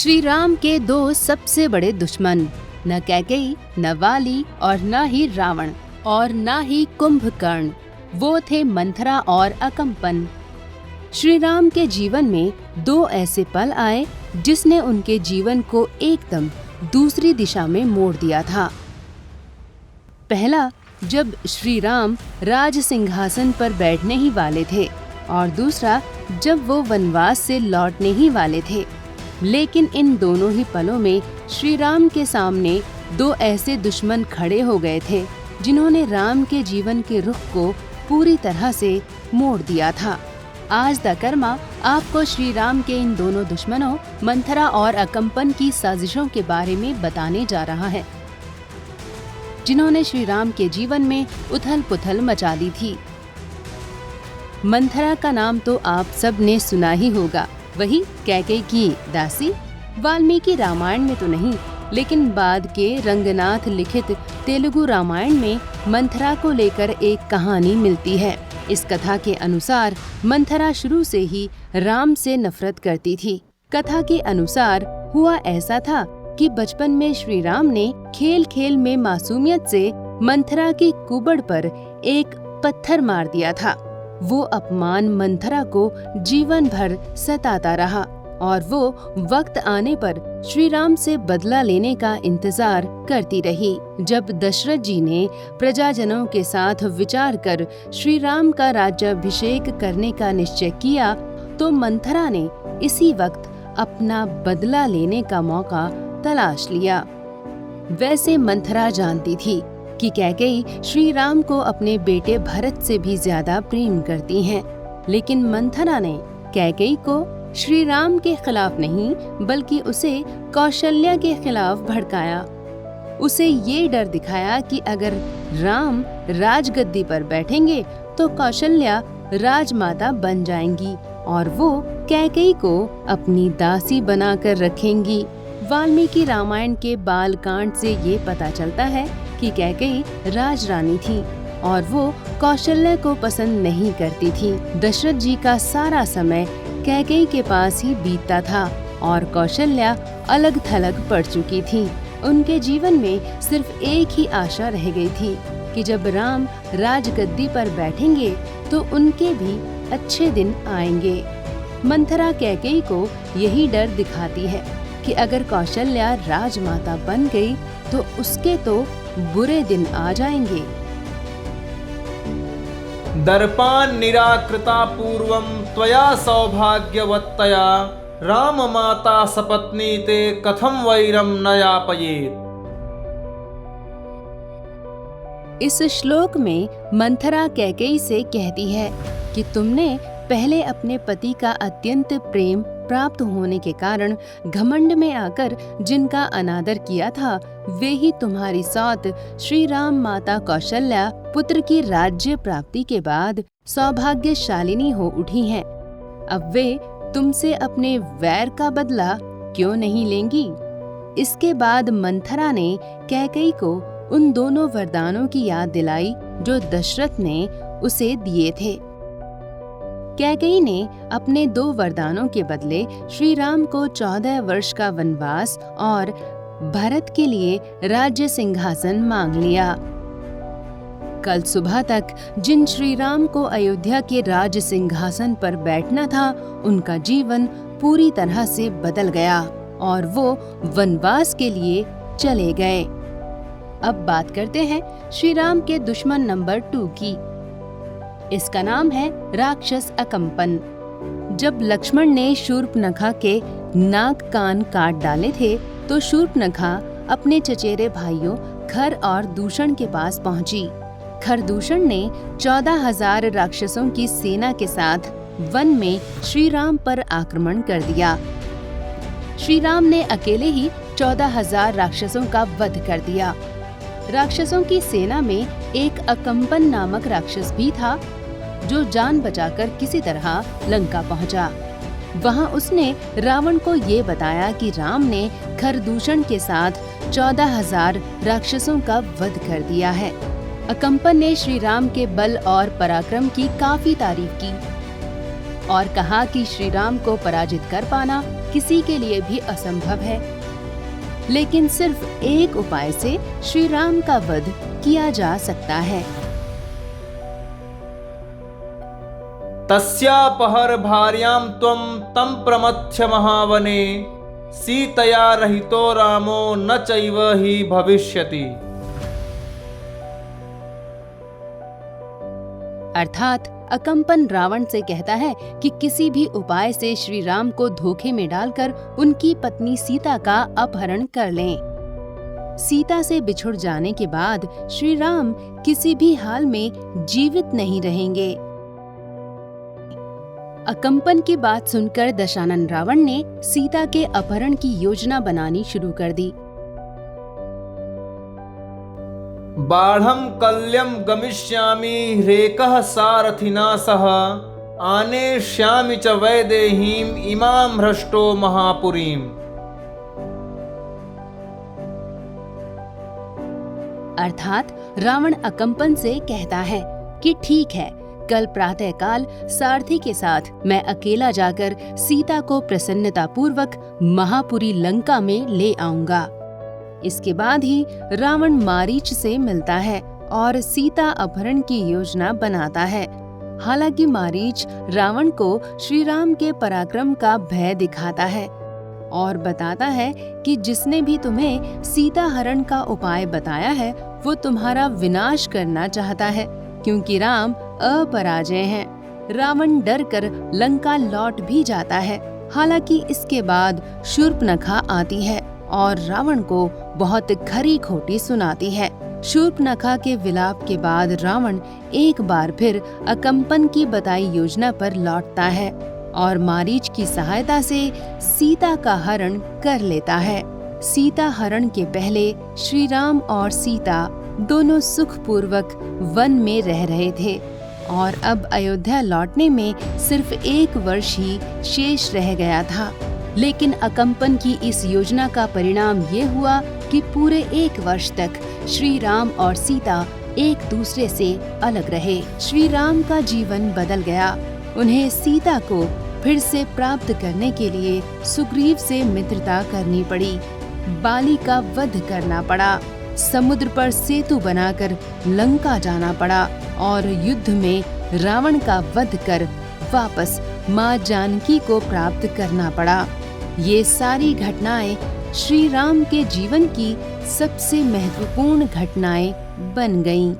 श्री राम के दो सबसे बड़े दुश्मन, न कैकेयी, न वाली और न ही रावण और न ही कुंभकर्ण, वो थे मंथरा और अकम्पन। श्री राम के जीवन में दो ऐसे पल आए जिसने उनके जीवन को एकदम दूसरी दिशा में मोड़ दिया था। पहला, जब श्री राम राज सिंहासन पर बैठने ही वाले थे, और दूसरा जब वो वनवास से लौटने ही वाले थे। लेकिन इन दोनों ही पलों में श्री राम के सामने दो ऐसे दुश्मन खड़े हो गए थे जिन्होंने राम के जीवन के रुख को पूरी तरह से मोड़ दिया था। आज द कर्मा आपको श्री राम के इन दोनों दुश्मनों मंथरा और अकम्पन की साजिशों के बारे में बताने जा रहा है, जिन्होंने श्री राम के जीवन में उथल पुथल मचा दी थी। मंथरा का नाम तो आप सब ने सुना ही होगा, वही कैकेयी की दासी। वाल्मीकि रामायण में तो नहीं, लेकिन बाद के रंगनाथ लिखित तेलुगु रामायण में मंथरा को लेकर एक कहानी मिलती है। इस कथा के अनुसार मंथरा शुरू से ही राम से नफरत करती थी। कथा के अनुसार हुआ ऐसा था कि बचपन में श्री राम ने खेल खेल में मासूमियत से मंथरा की कुबड़ पर एक पत्थर मार दिया था। वो अपमान मंथरा को जीवन भर सताता रहा और वो वक्त आने पर श्री राम से बदला लेने का इंतजार करती रही। जब दशरथ जी ने प्रजाजनों के साथ विचार कर श्री राम का राज्याभिषेक करने का निश्चय किया, तो मंथरा ने इसी वक्त अपना बदला लेने का मौका तलाश लिया। वैसे मंथरा जानती थी कि कैकेयी श्री राम को अपने बेटे भरत से भी ज्यादा प्रेम करती हैं, लेकिन मंथरा ने कैकेयी को श्री राम के खिलाफ नहीं बल्कि उसे कौशल्या के खिलाफ भड़काया। उसे ये डर दिखाया कि अगर राम राजगद्दी पर बैठेंगे तो कौशल्या राजमाता बन जाएंगी और वो कैकेयी को अपनी दासी बनाकर रखेंगी। वाल्मीकि रामायण के बालकांड से ये पता चलता है कि कैकेयी राजरानी थी और वो कौशल्या को पसंद नहीं करती थी। दशरथ जी का सारा समय कैकेयी के पास ही बीतता था और कौशल्या अलग थलग पड़ चुकी थी। उनके जीवन में सिर्फ एक ही आशा रह गई थी कि जब राम राजगद्दी पर बैठेंगे तो उनके भी अच्छे दिन आएंगे। मंथरा कैकेयी को यही डर दिखाती है कि अगर कौशल्या राजमाता बन गई तो उसके तो बुरे दिन आ जाएंगे। दर्पान् निराकृता पूर्वं त्वया सौभाग्यवत्तया राम माता सपत्नी ते कथं वैरं न यापयेत्। इस श्लोक में मंथरा कैकेयी से कहती है कि तुमने पहले अपने पति का अत्यंत प्रेम प्राप्त होने के कारण घमंड में आकर जिनका अनादर किया था, वे ही तुम्हारी सौत श्री राम माता कौशल्या पुत्र की राज्य प्राप्ति के बाद सौभाग्यशालिनी हो उठी हैं। अब वे तुमसे अपने वैर का बदला क्यों नहीं लेंगी? इसके बाद मंथरा ने कैकेयी को उन दोनों वरदानों की याद दिलाई जो दशरथ ने उसे दिए थे। कैकेयी ने अपने दो वरदानों के बदले श्री राम को 14 वर्ष का वनवास और भरत के लिए राज्य सिंहासन मांग लिया। कल सुबह तक जिन श्री राम को अयोध्या के राज्य सिंहासन पर बैठना था, उनका जीवन पूरी तरह से बदल गया और वो वनवास के लिए चले गए। अब बात करते हैं श्री राम के दुश्मन नंबर 2 की। इसका नाम है राक्षस अकम्पन। जब लक्ष्मण ने शूर्पणखा के नाक कान काट डाले थे, तो शूर्पणखा अपने चचेरे भाइयों खर और दूषण के पास पहुंची। खरदूषण ने 14,000 राक्षसों की सेना के साथ वन में श्री राम पर आक्रमण कर दिया। श्री राम ने अकेले ही 14,000 राक्षसों का वध कर दिया। राक्षसों की सेना में एक अकम्पन नामक राक्षस भी था, जो जान बचाकर किसी तरह लंका पहुंचा। वहां उसने रावण को ये बताया कि राम ने खरदूषण के साथ 14,000 राक्षसों का वध कर दिया है। अकम्पन ने श्री राम के बल और पराक्रम की काफी तारीफ की और कहा कि श्री राम को पराजित कर पाना किसी के लिए भी असंभव है, लेकिन सिर्फ एक उपाय से श्री राम का वध किया जा सकता है। तस्यापहर भार्यां त्वं तं प्रमथ्य महावने सीतया रहितो रामो न चैव हि भविष्यति। अर्थात अकंपन रावण से कहता है कि किसी भी उपाय से श्री राम को धोखे में डालकर उनकी पत्नी सीता का अपहरण कर लें। सीता से बिछुड़ जाने के बाद श्री राम किसी भी हाल में जीवित नहीं रहेंगे। अकंपन की बात सुनकर दशानन रावण ने सीता के अपहरण की योजना बनानी शुरू कर दी। बाढ़ं कल्यं गमिष्यामि ह्रेकः सारथिना सह आनेष्यामि च वैदेहीं इमां भ्रष्टो महापुरीम्। अर्थात रावण अकंपन से कहता है कि ठीक है, कल प्रातःकाल सारथी के साथ मैं अकेला जाकर सीता को प्रसन्नतापूर्वक महापुरी लंका में ले आऊंगा। इसके बाद ही रावण मारीच से मिलता है और सीता अपहरण की योजना बनाता है। हालांकि मारीच रावण को श्री राम के पराक्रम का भय दिखाता है और बताता है कि जिसने भी तुम्हें सीता हरण का उपाय बताया है वो तुम्हारा विनाश करना चाहता है, क्योंकि राम अपराजय हैं। रावण डर कर लंका लौट भी जाता है। हालांकि इसके बाद शूर्पणखा आती है और रावण को बहुत खरी खोटी सुनाती है। शूर्पणखा के विलाप के बाद रावण एक बार फिर अकंपन की बताई योजना पर लौटता है और मारीच की सहायता से सीता का हरण कर लेता है। सीता हरण के पहले श्री राम और सीता दोनों सुखपूर्वक वन में रह रहे थे और अब अयोध्या लौटने में सिर्फ 1 वर्ष ही शेष रह गया था। लेकिन अकंपन की इस योजना का परिणाम ये हुआ कि पूरे 1 वर्ष तक श्री राम और सीता एक दूसरे से अलग रहे। श्री राम का जीवन बदल गया। उन्हें सीता को फिर से प्राप्त करने के लिए सुग्रीव से मित्रता करनी पड़ी, बाली का वध करना पड़ा, समुद्र पर सेतु बनाकर लंका जाना पड़ा और युद्ध में रावण का वध कर वापस माँ जानकी को प्राप्त करना पड़ा। ये सारी घटनाएं श्री राम के जीवन की सबसे महत्वपूर्ण घटनाएं बन गईं।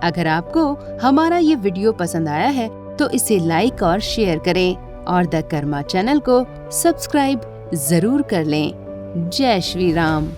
अगर आपको हमारा ये वीडियो पसंद आया है तो इसे लाइक और शेयर करें और द कर्मा चैनल को सब्सक्राइब जरूर कर लें। जय श्री राम।